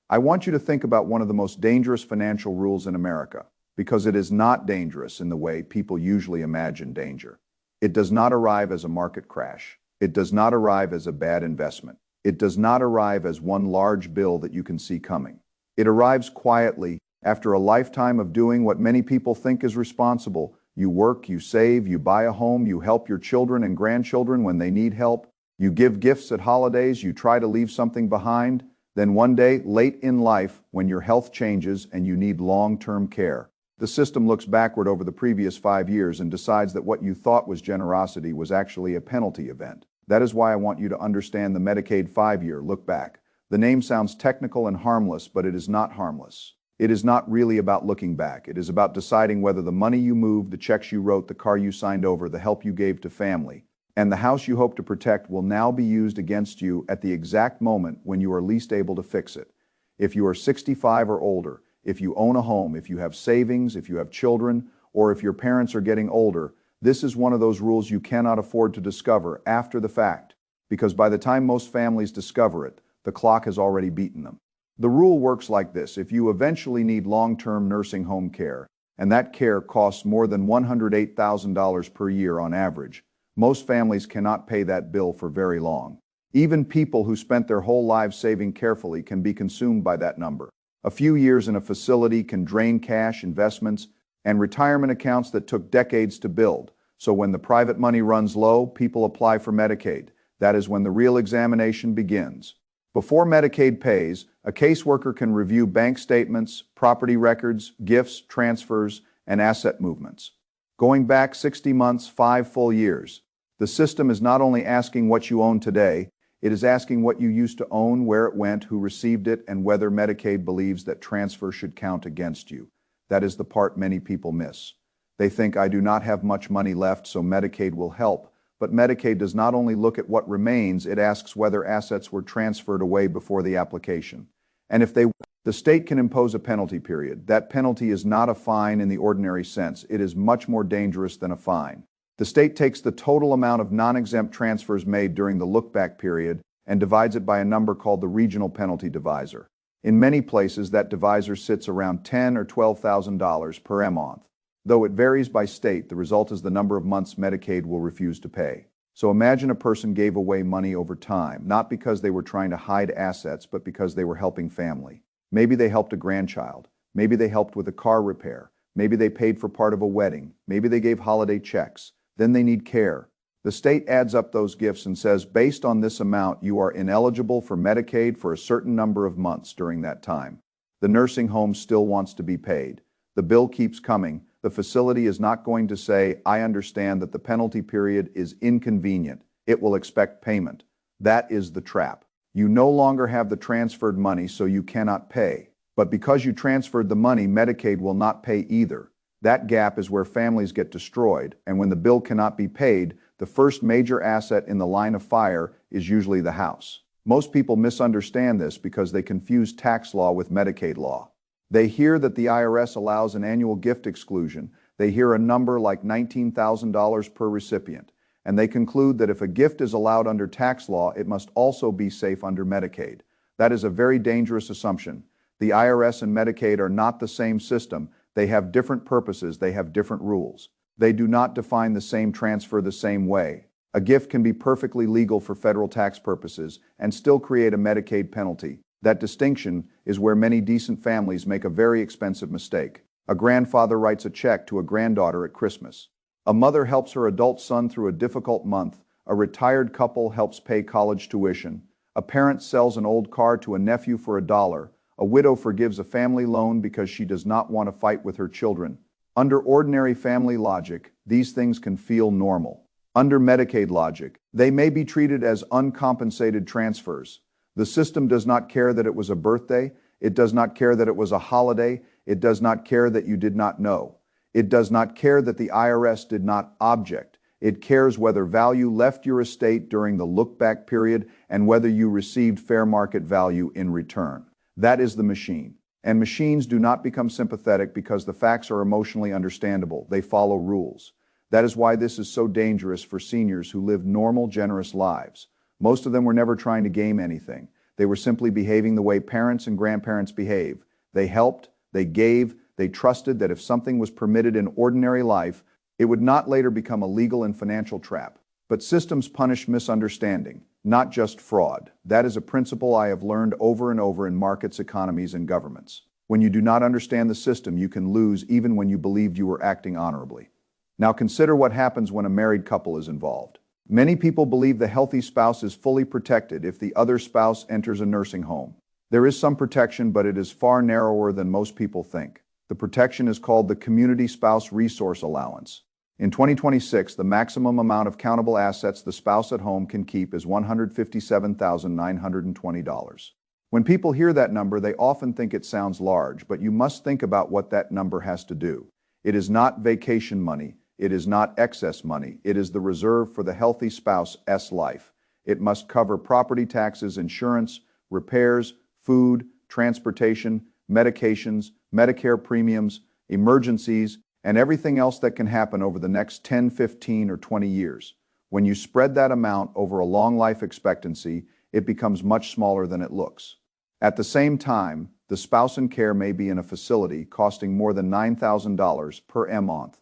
I want you to think about one of the most dangerous financial rules in America, because it is not dangerous in the way people usually imagine danger. It does not arrive as a market crash. It does not arrive as a bad investment. It does not arrive as one large bill that you can see coming. It arrives quietly after a lifetime of doing what many people think is responsible. You work, you save, you buy a home, you help your children and grandchildren when they need help. You give gifts at holidays, you try to leave something behind. Then one day, late in life, when your health changes and you need long-term care, the system looks backward over the previous 5 years and decides that what you thought was generosity was actually a penalty event. That is why I want you to understand the Medicaid 5-year look back. The name sounds technical and harmless, but it is not harmless. It is not really about looking back. It is about deciding whether the money you moved, the checks you wrote, the car you signed over, the help you gave to family, and the house you hope to protect will now be used against you at the exact moment when you are least able to fix it. If you are 65 or older, if you own a home, if you have savings, if you have children, or if your parents are getting older, this is one of those rules you cannot afford to discover after the fact, because by the time most families discover it, the clock has already beaten them. The rule works like this: if you eventually need long-term nursing home care, and that care costs more than $108,000 per year on average, most families cannot pay that bill for very long. Even people who spent their whole lives saving carefully can be consumed by that number. A few years in a facility can drain cash, investments, and retirement accounts that took decades to build. So when the private money runs low, people apply for Medicaid. That is when the real examination begins. Before Medicaid pays, a caseworker can review bank statements, property records, gifts, transfers, and asset movements. Going back 60 months, 5 full years, the system is not only asking what you own today, it is asking what you used to own, where it went, who received it, and whether Medicaid believes that transfer should count against you. That is the part many people miss. They think, I do not have much money left, so Medicaid will help. But Medicaid does not only look at what remains, it asks whether assets were transferred away before the application. And if the state can impose a penalty period. That penalty is not a fine in the ordinary sense. It is much more dangerous than a fine. The state takes the total amount of non-exempt transfers made during the look-back period and divides it by a number called the regional penalty divisor. In many places, that divisor sits around $10,000 or $12,000 per month. Though it varies by state, the result is the number of months Medicaid will refuse to pay. So imagine a person gave away money over time, not because they were trying to hide assets, but because they were helping family. Maybe they helped a grandchild. Maybe they helped with a car repair. Maybe they paid for part of a wedding. Maybe they gave holiday checks. Then they need care. The state adds up those gifts and says, based on this amount, you are ineligible for Medicaid for a certain number of months during that time. The nursing home still wants to be paid. The bill keeps coming. The facility is not going to say, I understand that the penalty period is inconvenient. It will expect payment. That is the trap. You no longer have the transferred money, so you cannot pay. But because you transferred the money, Medicaid will not pay either. That gap is where families get destroyed, and when the bill cannot be paid, the first major asset in the line of fire is usually the house. Most people misunderstand this because they confuse tax law with Medicaid law. They hear that the IRS allows an annual gift exclusion. They hear a number like $19,000 per recipient, and they conclude that if a gift is allowed under tax law, it must also be safe under Medicaid. That is a very dangerous assumption. The IRS and Medicaid are not the same system. They have different purposes. They have different rules. They do not define the same transfer the same way. A gift can be perfectly legal for federal tax purposes and still create a Medicaid penalty. That distinction is where many decent families make a very expensive mistake. A grandfather writes a check to a granddaughter at Christmas. A mother helps her adult son through a difficult month. A retired couple helps pay college tuition. A parent sells an old car to a nephew for $1. A widow forgives a family loan because she does not want to fight with her children. Under ordinary family logic, these things can feel normal. Under Medicaid logic, they may be treated as uncompensated transfers. The system does not care that it was a birthday. It does not care that it was a holiday. It does not care that you did not know. It does not care that the IRS did not object. It cares whether value left your estate during the look-back period and whether you received fair market value in return. That is the machine. And machines do not become sympathetic because the facts are emotionally understandable. They follow rules. That is why this is so dangerous for seniors who live normal, generous lives. Most of them were never trying to game anything. They were simply behaving the way parents and grandparents behave. They helped, they gave, they trusted that if something was permitted in ordinary life, it would not later become a legal and financial trap. But systems punish misunderstanding, not just fraud. That is a principle I have learned over and over in markets, economies, and governments. When you do not understand the system, you can lose even when you believed you were acting honorably. Now consider what happens when a married couple is involved. Many people believe the healthy spouse is fully protected if the other spouse enters a nursing home. There is some protection, but it is far narrower than most people think. The protection is called the Community Spouse Resource Allowance. In 2026, the maximum amount of countable assets the spouse at home can keep is $157,920. When people hear that number, they often think it sounds large, but you must think about what that number has to do. It is not vacation money. It is not excess money. It is the reserve for the healthy spouse's life. It must cover property taxes, insurance, repairs, food, transportation, medications, Medicare premiums, emergencies, and everything else that can happen over the next 10, 15, or 20 years. When you spread that amount over a long life expectancy, it becomes much smaller than it looks. At the same time, the spouse in care may be in a facility costing more than $9,000 per month.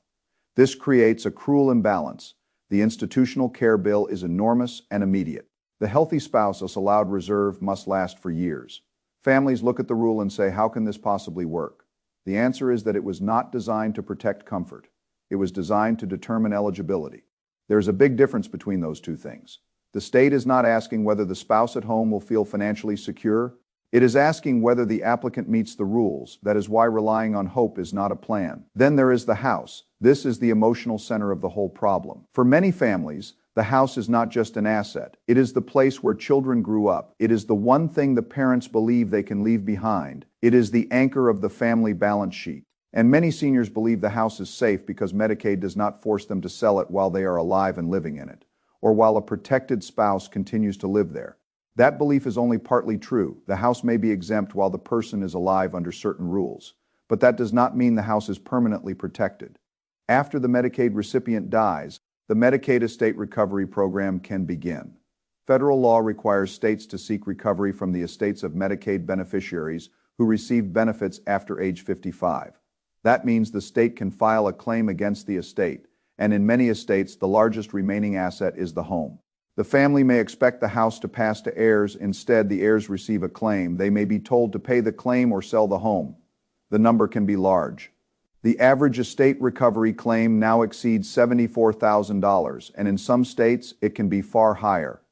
This creates a cruel imbalance. The institutional care bill is enormous and immediate. The healthy spouse's allowed reserve must last for years. Families look at the rule and say, how can this possibly work? The answer is that it was not designed to protect comfort. It was designed to determine eligibility. There's a big difference between those two things. The state is not asking whether the spouse at home will feel financially secure. It is asking whether the applicant meets the rules. That is why relying on hope is not a plan. Then there is the house. This is the emotional center of the whole problem. For many families, the house is not just an asset. It is the place where children grew up. It is the one thing the parents believe they can leave behind. It is the anchor of the family balance sheet. And many seniors believe the house is safe because Medicaid does not force them to sell it while they are alive and living in it, or while a protected spouse continues to live there. That belief is only partly true. The house may be exempt while the person is alive under certain rules, but that does not mean the house is permanently protected. After the Medicaid recipient dies, the Medicaid estate recovery program can begin. Federal law requires states to seek recovery from the estates of Medicaid beneficiaries who received benefits after age 55. That means the state can file a claim against the estate, and in many estates, the largest remaining asset is the home. The family may expect the house to pass to heirs. Instead, the heirs receive a claim. They may be told to pay the claim or sell the home. The number can be large. The average estate recovery claim now exceeds $74,000, and in some states, it can be far higher.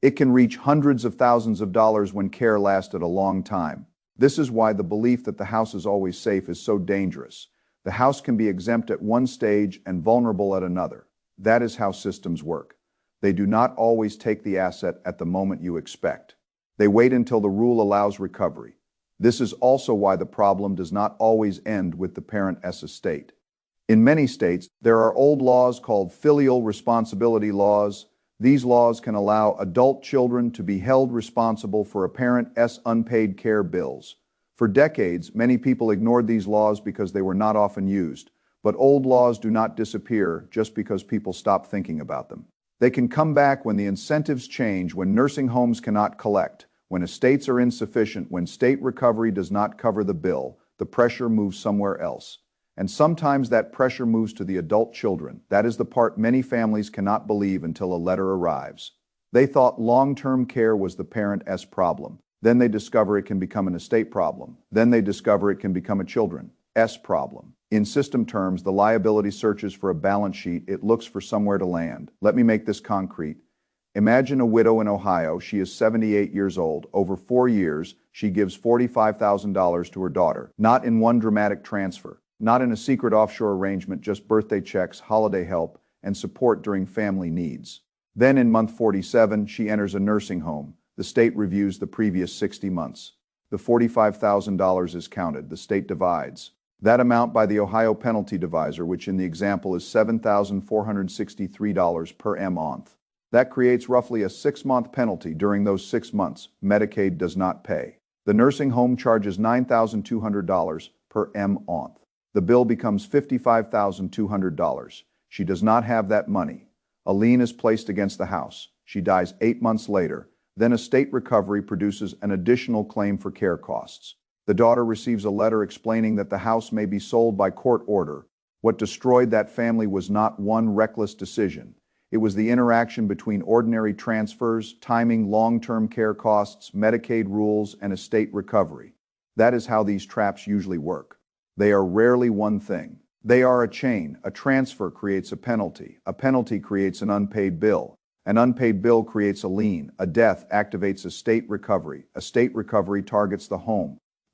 It can reach hundreds of thousands of dollars when care lasted a long time. This is why the belief that the house is always safe is so dangerous. The house can be exempt at one stage and vulnerable at another. That is how systems work. They do not always take the asset at the moment you expect. They wait until the rule allows recovery. This is also why the problem does not always end with the parent's estate. In many states, there are old laws called filial responsibility laws. These laws can allow adult children to be held responsible for a parent's unpaid care bills. For decades, many people ignored these laws because they were not often used. But old laws do not disappear just because people stop thinking about them. They can come back when the incentives change, when nursing homes cannot collect, when estates are insufficient, when state recovery does not cover the bill. The pressure moves somewhere else. And sometimes that pressure moves to the adult children. That is the part many families cannot believe until a letter arrives. They thought long-term care was the parent's problem. Then they discover it can become an estate problem. Then they discover it can become a children's problem. In system terms, the liability searches for a balance sheet. It looks for somewhere to land. Let me make this concrete. Imagine a widow in Ohio. She is 78 years old. Over 4 years, she gives $45,000 to her daughter. Not in one dramatic transfer. Not in a secret offshore arrangement, just birthday checks, holiday help, and support during family needs. Then in month 47, she enters a nursing home. The state reviews the previous 60 months. The $45,000 is counted. The state divides that amount by the Ohio penalty divisor, which in the example is $7,463 per month. That creates roughly a 6-month penalty. During those 6 months, Medicaid does not pay. The nursing home charges $9,200 per month. The bill becomes $55,200. She does not have that money. A lien is placed against the house. She dies 8 months later. Then estate recovery produces an additional claim for care costs. The daughter receives a letter explaining that the house may be sold by court order. What destroyed that family was not one reckless decision. It was the interaction between ordinary transfers, timing, long-term care costs, Medicaid rules, and estate recovery. That is how these traps usually work. They are rarely one thing. They are a chain. A transfer creates a penalty creates an unpaid bill creates a lien, a death activates estate recovery targets the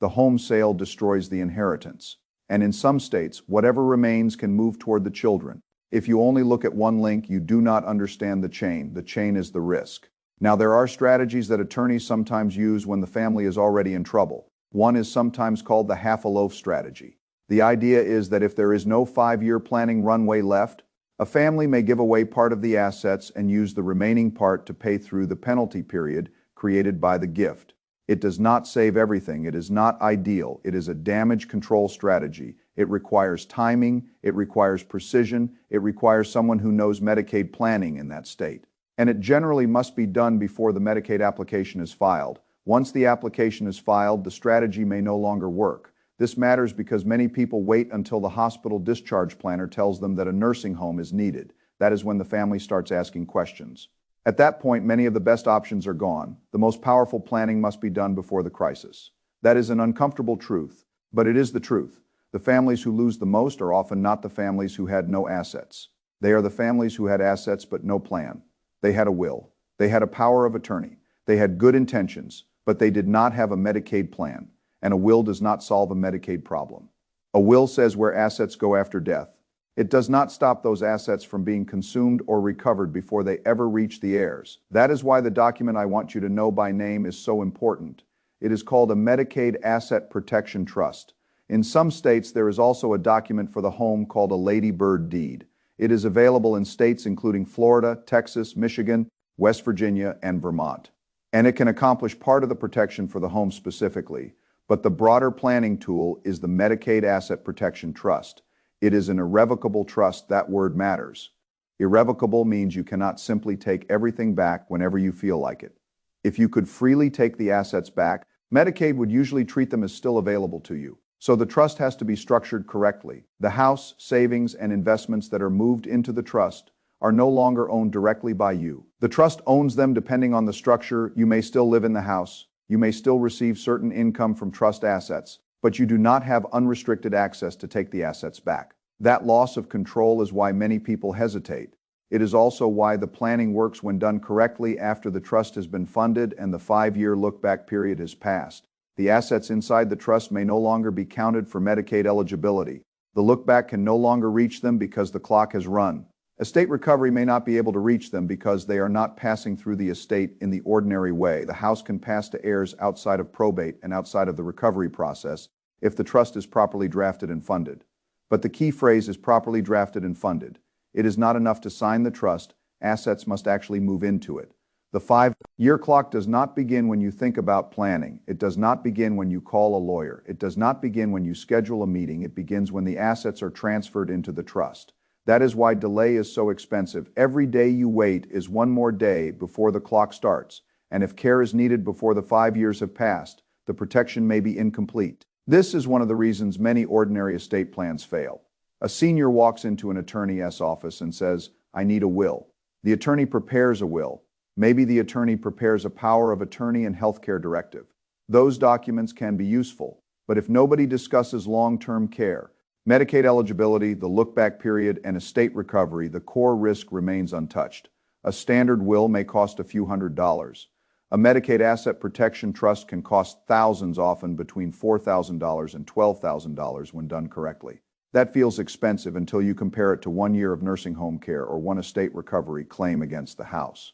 home sale destroys the inheritance. And in some states, whatever remains can move toward the children. If you only look at one link, you do not understand the chain. The chain is the risk. Now, there are strategies that attorneys sometimes use when the family is already in trouble. One is sometimes called the half-a-loaf strategy. The idea is that if there is no 5-year planning runway left, a family may give away part of the assets and use the remaining part to pay through the penalty period created by the gift. It does not save everything. It is not ideal. It is a damage control strategy. It requires timing. It requires precision. It requires someone who knows Medicaid planning in that state. And it generally must be done before the Medicaid application is filed. Once the application is filed, the strategy may no longer work. This matters because many people wait until the hospital discharge planner tells them that a nursing home is needed. That is when the family starts asking questions. At that point, many of the best options are gone. The most powerful planning must be done before the crisis. That is an uncomfortable truth, but it is the truth. The families who lose the most are often not the families who had no assets. They are the families who had assets but no plan. They had a will. They had a power of attorney. They had good intentions, but they did not have a Medicaid plan. And a will does not solve a Medicaid problem. A will says where assets go after death. It does not stop those assets from being consumed or recovered before they ever reach the heirs. That is why the document I want you to know by name is so important. It is called a Medicaid Asset Protection Trust. In some states, there is also a document for the home called a Lady Bird deed. It is available in states including Florida, Texas, Michigan, West Virginia, and Vermont. And it can accomplish part of the protection for the home specifically. But the broader planning tool is the Medicaid Asset Protection Trust. It is an irrevocable trust. That word matters. Irrevocable means you cannot simply take everything back whenever you feel like it. If you could freely take the assets back, Medicaid would usually treat them as still available to you. So the trust has to be structured correctly. The house, savings, and investments that are moved into the trust are no longer owned directly by you. The trust owns them depending on the structure. You may still live in the house. You may still receive certain income from trust assets, but you do not have unrestricted access to take the assets back. That loss of control is why many people hesitate. It is also why the planning works when done correctly after the trust has been funded and the 5-year look-back period has passed. The assets inside the trust may no longer be counted for Medicaid eligibility. The look-back can no longer reach them because the clock has run. Estate recovery may not be able to reach them because they are not passing through the estate in the ordinary way. The house can pass to heirs outside of probate and outside of the recovery process if the trust is properly drafted and funded. But the key phrase is properly drafted and funded. It is not enough to sign the trust. Assets must actually move into it. The 5-year clock does not begin when you think about planning. It does not begin when you call a lawyer. It does not begin when you schedule a meeting. It begins when the assets are transferred into the trust. That is why delay is so expensive. Every day you wait is one more day before the clock starts. And if care is needed before the 5 years have passed, the protection may be incomplete. This is one of the reasons many ordinary estate plans fail. A senior walks into an attorney's office and says, "I need a will." The attorney prepares a will. Maybe the attorney prepares a power of attorney and healthcare directive. Those documents can be useful, but if nobody discusses long-term care, Medicaid eligibility, the look-back period, and estate recovery, the core risk remains untouched. A standard will may cost a few $100s. A Medicaid Asset Protection Trust can cost thousands, often between $4,000 and $12,000 when done correctly. That feels expensive until you compare it to 1 year of nursing home care or one estate recovery claim against the house.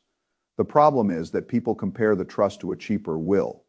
The problem is that people compare the trust to a cheaper will.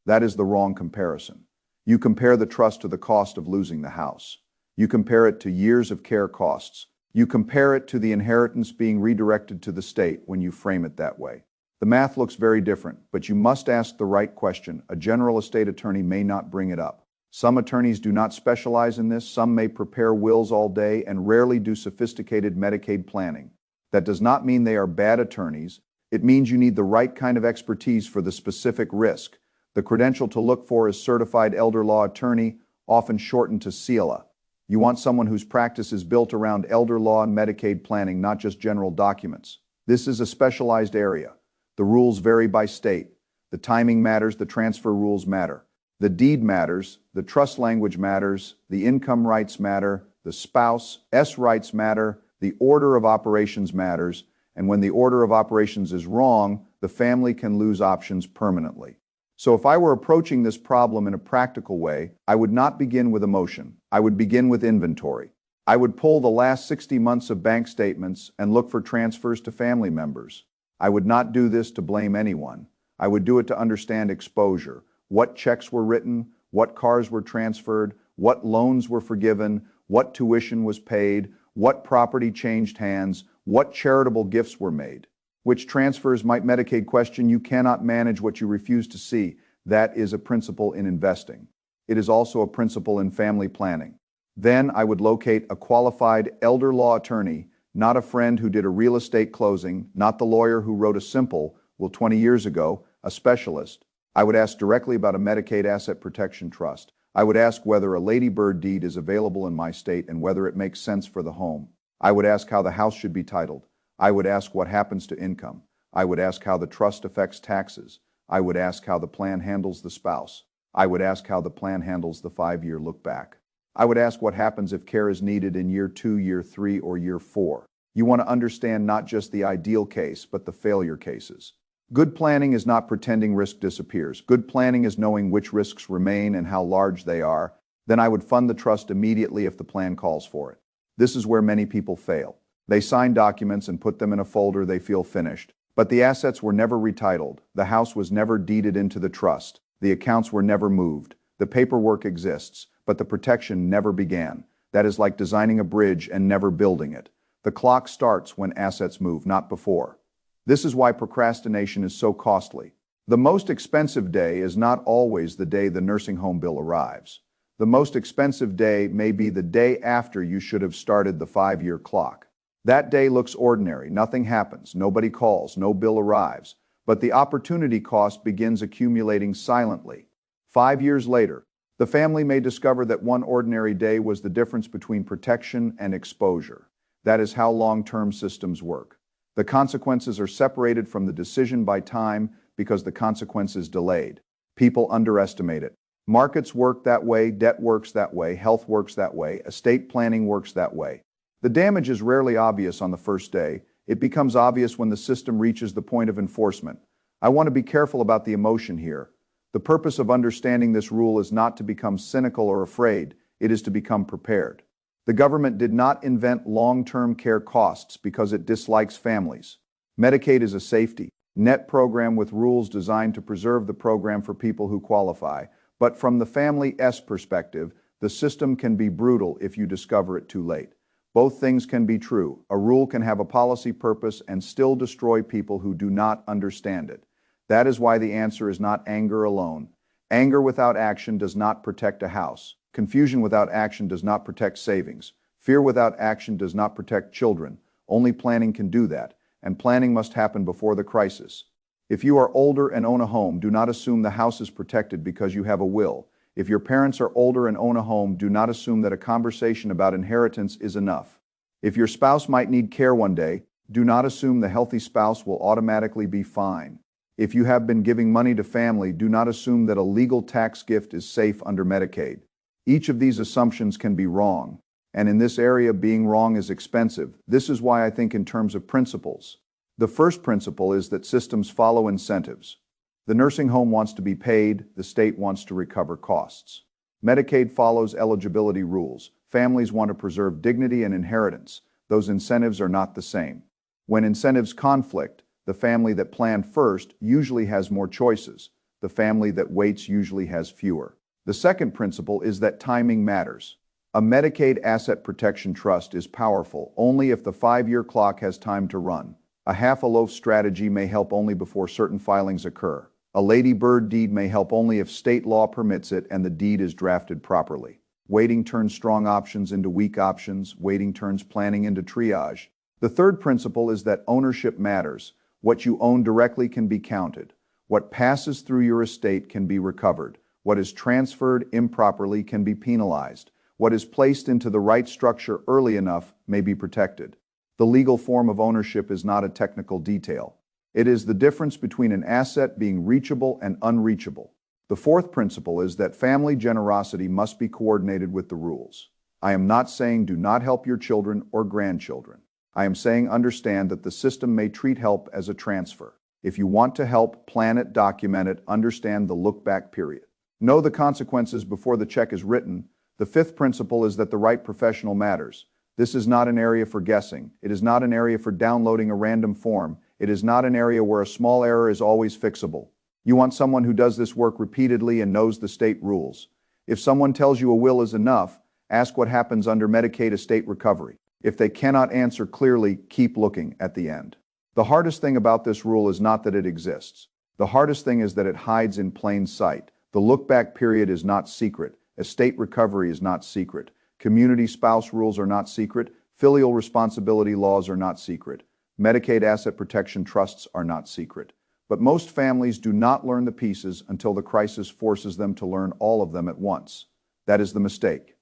That is the wrong comparison. You compare the trust to the cost of losing the house. You compare it to years of care costs. You compare it to the inheritance being redirected to the state when you frame it that way. The math looks very different, but you must ask the right question. A general estate attorney may not bring it up. Some attorneys do not specialize in this. Some may prepare wills all day and rarely do sophisticated Medicaid planning. That does not mean they are bad attorneys. It means you need the right kind of expertise for the specific risk. The credential to look for is Certified Elder Law Attorney, often shortened to CELA. You want someone whose practice is built around elder law and Medicaid planning, not just general documents. This is a specialized area. The rules vary by state. The timing matters, the transfer rules matter. The deed matters, the trust language matters, the income rights matter, the spouse's rights matter, the order of operations matters, and when the order of operations is wrong, the family can lose options permanently. So if I were approaching this problem in a practical way, I would not begin with emotion. I would begin with inventory. I would pull the last 60 months of bank statements and look for transfers to family members. I would not do this to blame anyone. I would do it to understand exposure. What checks were written, what cars were transferred, what loans were forgiven, what tuition was paid, what property changed hands, what charitable gifts were made. Which transfers might Medicaid question? You cannot manage what you refuse to see. That is a principle in investing. It is also a principle in family planning. Then I would locate a qualified elder law attorney, not a friend who did a real estate closing, not the lawyer who wrote a simple, 20 years ago, a specialist. I would ask directly about a Medicaid asset protection trust. I would ask whether a ladybird deed is available in my state and whether it makes sense for the home. I would ask how the house should be titled. I would ask what happens to income. I would ask how the trust affects taxes. I would ask how the plan handles the spouse. I would ask how the plan handles the 5-year look back. I would ask what happens if care is needed in year 2, year 3, or year 4. You want to understand not just the ideal case, but the failure cases. Good planning is not pretending risk disappears. Good planning is knowing which risks remain and how large they are. Then I would fund the trust immediately if the plan calls for it. This is where many people fail. They sign documents and put them in a folder they feel finished. But the assets were never retitled. The house was never deeded into the trust. The accounts were never moved. The paperwork exists, but the protection never began. That is like designing a bridge and never building it. The clock starts when assets move, not before. This is why procrastination is so costly. The most expensive day is not always the day the nursing home bill arrives. The most expensive day may be the day after you should have started the 5-year clock. That day looks ordinary, nothing happens, nobody calls, no bill arrives, but the opportunity cost begins accumulating silently. 5 years later, the family may discover that one ordinary day was the difference between protection and exposure. That is how long-term systems work. The consequences are separated from the decision by time because the consequence is delayed. People underestimate it. Markets work that way, debt works that way, health works that way, estate planning works that way. The damage is rarely obvious on the first day. It becomes obvious when the system reaches the point of enforcement. I want to be careful about the emotion here. The purpose of understanding this rule is not to become cynical or afraid. It is to become prepared. The government did not invent long-term care costs because it dislikes families. Medicaid is a safety net program with rules designed to preserve the program for people who qualify. But from the family's perspective, the system can be brutal if you discover it too late. Both things can be true. A rule can have a policy purpose and still destroy people who do not understand it. That is why the answer is not anger alone. Anger without action does not protect a house. Confusion without action does not protect savings. Fear without action does not protect children. Only planning can do that, and planning must happen before the crisis. If you are older and own a home, do not assume the house is protected because you have a will. If your parents are older and own a home, do not assume that a conversation about inheritance is enough. If your spouse might need care one day, do not assume the healthy spouse will automatically be fine. If you have been giving money to family, do not assume that a legal tax gift is safe under Medicaid. Each of these assumptions can be wrong, and in this area, being wrong is expensive. This is why I think in terms of principles. The first principle is that systems follow incentives. The nursing home wants to be paid, the state wants to recover costs. Medicaid follows eligibility rules. Families want to preserve dignity and inheritance. Those incentives are not the same. When incentives conflict, the family that planned first usually has more choices. The family that waits usually has fewer. The second principle is that timing matters. A Medicaid asset protection trust is powerful only if the 5-year clock has time to run. A half-a-loaf strategy may help only before certain filings occur. A ladybird deed may help only if state law permits it and the deed is drafted properly. Waiting turns strong options into weak options. Waiting turns planning into triage. The third principle is that ownership matters. What you own directly can be counted. What passes through your estate can be recovered. What is transferred improperly can be penalized. What is placed into the right structure early enough may be protected. The legal form of ownership is not a technical detail. It is the difference between an asset being reachable and unreachable. The fourth principle is that family generosity must be coordinated with the rules. I am not saying do not help your children or grandchildren. I am saying understand that the system may treat help as a transfer. If you want to help, plan it, document it, understand the look-back period. Know the consequences before the check is written. The fifth principle is that the right professional matters. This is not an area for guessing. It is not an area for downloading a random form. It is not an area where a small error is always fixable. You want someone who does this work repeatedly and knows the state rules. If someone tells you a will is enough, ask what happens under Medicaid estate recovery. If they cannot answer clearly, keep looking at the end. The hardest thing about this rule is not that it exists. The hardest thing is that it hides in plain sight. The look-back period is not secret. Estate recovery is not secret. Community spouse rules are not secret. Filial responsibility laws are not secret. Medicaid asset protection trusts are not secret. But most families do not learn the pieces until the crisis forces them to learn all of them at once. That is the mistake.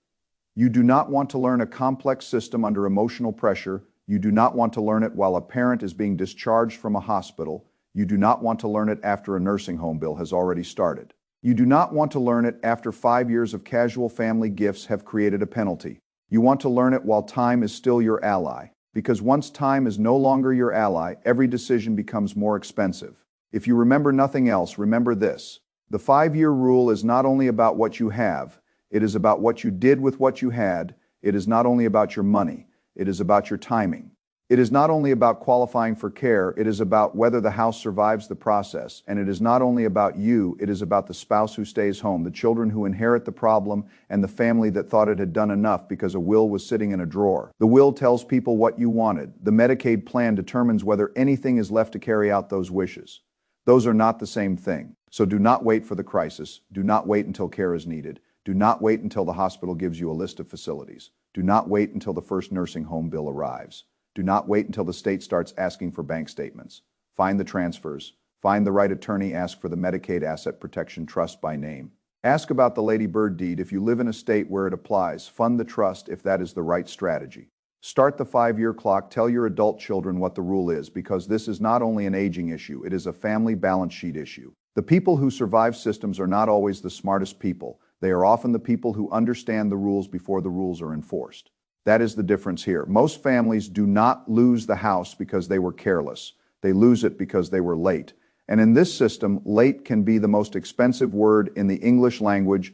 You do not want to learn a complex system under emotional pressure. You do not want to learn it while a parent is being discharged from a hospital. You do not want to learn it after a nursing home bill has already started. You do not want to learn it after 5 years of casual family gifts have created a penalty. You want to learn it while time is still your ally. Because once time is no longer your ally, every decision becomes more expensive. If you remember nothing else, remember this. The 5-year rule is not only about what you have, it is about what you did with what you had. It is not only about your money, it is about your timing. It is not only about qualifying for care, it is about whether the house survives the process. And it is not only about you, it is about the spouse who stays home, the children who inherit the problem, and the family that thought it had done enough because a will was sitting in a drawer. The will tells people what you wanted. The Medicaid plan determines whether anything is left to carry out those wishes. Those are not the same thing. So do not wait for the crisis. Do not wait until care is needed. Do not wait until the hospital gives you a list of facilities. Do not wait until the first nursing home bill arrives. Do not wait until the state starts asking for bank statements. Find the transfers. Find the right attorney. Ask for the Medicaid Asset Protection Trust by name. Ask about the Lady Bird deed if you live in a state where it applies. Fund the trust if that is the right strategy. Start the 5-year clock. Tell your adult children what the rule is, because this is not only an aging issue, it is a family balance sheet issue. The people who survive systems are not always the smartest people. They are often the people who understand the rules before the rules are enforced. That is the difference here. Most families do not lose the house because they were careless. They lose it because they were late. And in this system, late can be the most expensive word in the English language